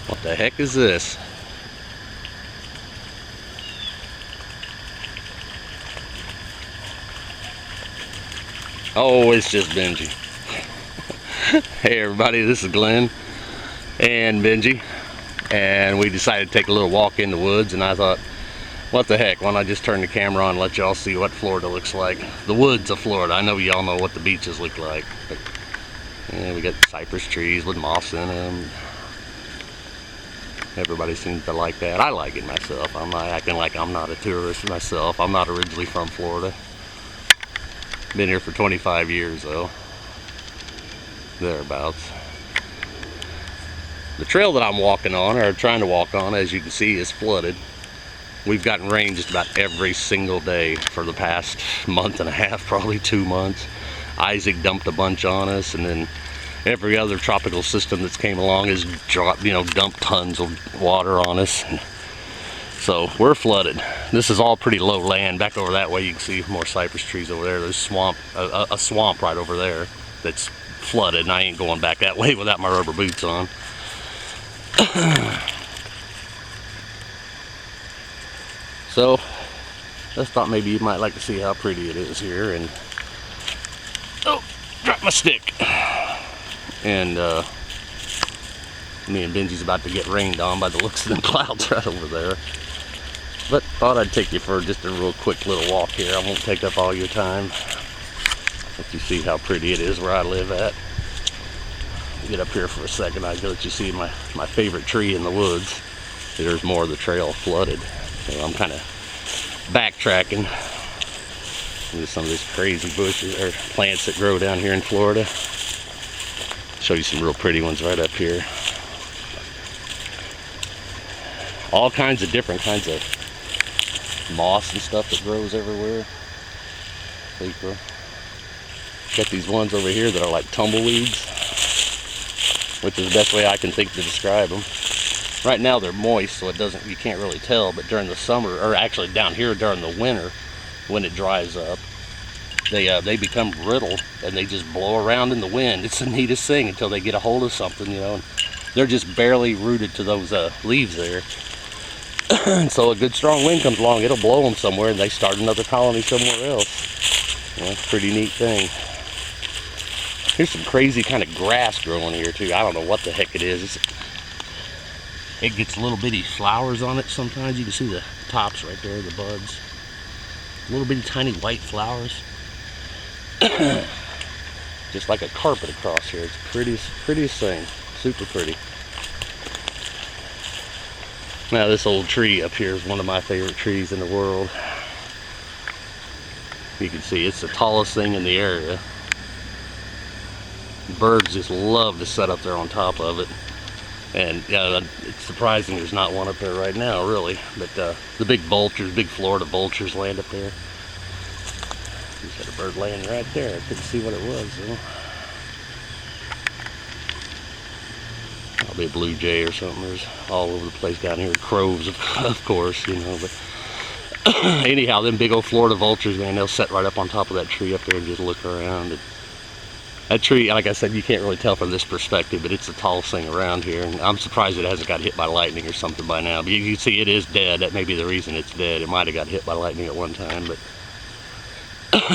What the heck is this? Oh, it's just Benji. Hey everybody, this is Glenn and Benji, and we decided to take a little walk in the woods, and I thought, what the heck, why don't I just turn the camera on and let y'all see what Florida looks like. The woods of Florida. I know y'all know what the beaches look like, but yeah, we got cypress trees with moss in them. Everybody seems to like that. I like it myself. I'm not acting like I'm not a tourist myself. I'm not originally from Florida. Been here for 25 years though. Thereabouts. The trail that I'm walking on, or trying to walk on, as you can see, is flooded. We've gotten rain just about every single day for the past month and a half, probably 2 months. Isaac dumped a bunch on us, and then every other tropical system that's came along has dropped, dumped tons of water on us. So we're flooded. This is all pretty low land. Back over that way you can see more cypress trees over there. There's a swamp right over there that's flooded, and I ain't going back that way without my rubber boots on. So just thought maybe you might like to see how pretty it is here. And oh, dropped my stick. And me and Benji's about to get rained on by the looks of the clouds right over there. But thought I'd take you for just a real quick little walk here. I won't take up all your time. Let you see how pretty it is where I live at. Get up here for a second. I'll let you see my favorite tree in the woods. There's more of the trail flooded. So I'm kind of backtracking into some of these crazy bushes or plants that grow down here in Florida. Show you some real pretty ones right up here. All kinds of different kinds of moss and stuff that grows everywhere. Got these ones over here that are like tumbleweeds, which is the best way I can think to describe them. Right now they're moist, so you can't really tell, but during the summer, or actually down here during the winter, when it dries up, they become brittle and they just blow around in the wind. It's the neatest thing until they get a hold of something, and they're just barely rooted to those leaves there. And so a good strong wind comes along, it'll blow them somewhere, and they start another colony somewhere else. It's a pretty neat thing. Here's some crazy kind of grass growing here too. I don't know what the heck it is. It gets little bitty flowers on it sometimes. You can see the tops right there, the buds. Little bitty tiny white flowers. Just like a carpet across here. It's the prettiest thing. Super pretty. Now this old tree up here is one of my favorite trees in the world. You can see it's the tallest thing in the area. Birds just love to set up there on top of it. And it's surprising there's not one up there right now, really. But the big vultures, big Florida vultures land up there. Just had a bird laying right there. I couldn't see what it was though. Probably a blue jay or something. There's all over the place down here. Crows, of course, But anyhow, them big old Florida vultures, man, they'll set right up on top of that tree up there and just look around. And that tree, like I said, you can't really tell from this perspective, but it's the tallest thing around here. And I'm surprised it hasn't got hit by lightning or something by now. But you can see it is dead. That may be the reason it's dead. It might have got hit by lightning at one time. But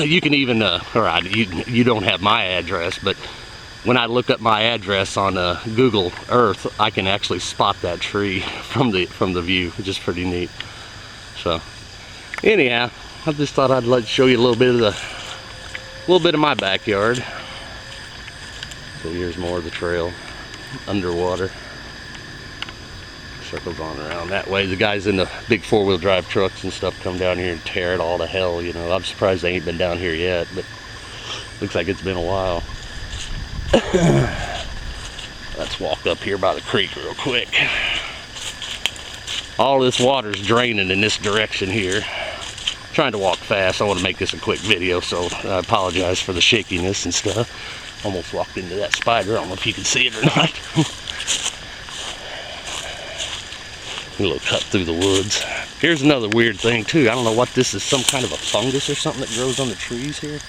you can even, you don't have my address, but when I look up my address on Google Earth, I can actually spot that tree from the view, which is pretty neat. So, anyhow, I just thought I'd show you a little bit of my backyard. So here's more of the trail underwater. Circles on around that way. The guys in the big 4-wheel drive trucks and stuff come down here and tear it all to hell. I'm surprised they ain't been down here yet, but looks like it's been a while. Let's walk up here by the creek real quick. All this water's draining in this direction here. I'm trying to walk fast. I want to make this a quick video, so I apologize for the shakiness and stuff. Almost walked into that spider. I don't know if you can see it or not. A little cut through the woods. Here's another weird thing too. I don't know what this is. Some kind of a fungus or something that grows on the trees here.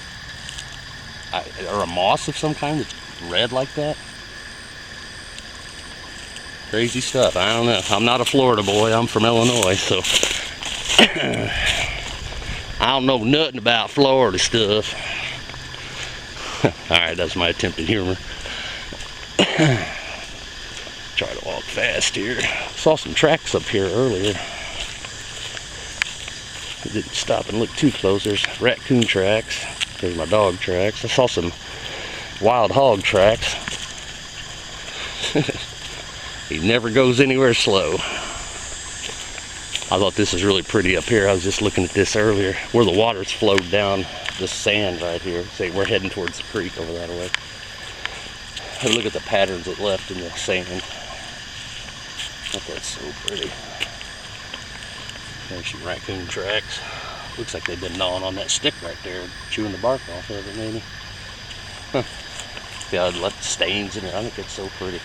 Or a moss of some kind that's red like that. Crazy stuff. I don't know. I'm not a Florida boy. I'm from Illinois, so I don't know nothing about Florida stuff. Alright, that's my attempt at humor. Try to walk fast here. Saw some tracks up here earlier. I didn't stop and look too close. There's raccoon tracks. There's my dog tracks. I saw some wild hog tracks. He never goes anywhere slow. I thought this was really pretty up here. I was just looking at this earlier, where the water's flowed down the sand right here. See, we're heading towards the creek over that way. Have a look at the patterns it left in the sand. Oh, that's so pretty. There's some raccoon tracks. Looks like they've been gnawing on that stick right there, chewing the bark off of it, maybe. Huh. Yeah, I'd left stains in it. I think it's so pretty.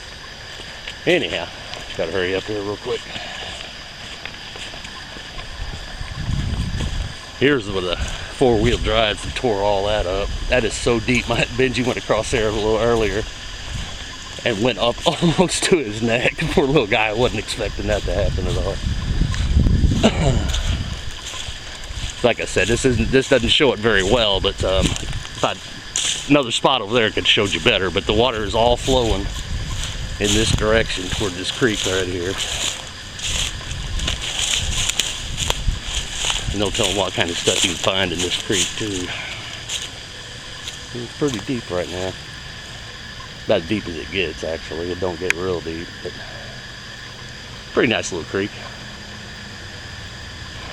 Anyhow, gotta hurry up here real quick. Here's where the four-wheel drives that tore all that up. That is so deep. My Benji went across there a little earlier and went up almost to his neck. Poor little guy, I wasn't expecting that to happen at all. Like I said, this doesn't show it very well, but another spot over there could show you better. But the water is all flowing in this direction toward this creek right here. And no telling what kind of stuff you can find in this creek too. It's pretty deep right now. About as deep as it gets, actually. It don't get real deep, but pretty nice little creek.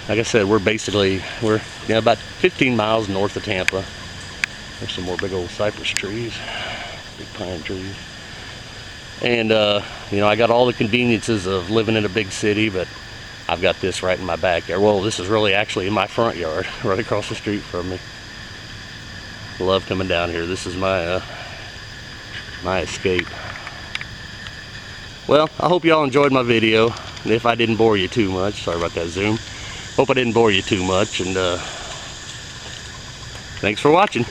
Like I said, we're about 15 miles north of Tampa. There's some more big old cypress trees, big pine trees. And you know, I got all the conveniences of living in a big city, but I've got this right in my backyard. Well, this is really actually in my front yard, right across the street from me. Love coming down here. This is my my escape. Well, I hope y'all enjoyed my video. And if I didn't bore you too much, sorry about that zoom. Hope I didn't bore you too much, and thanks for watching.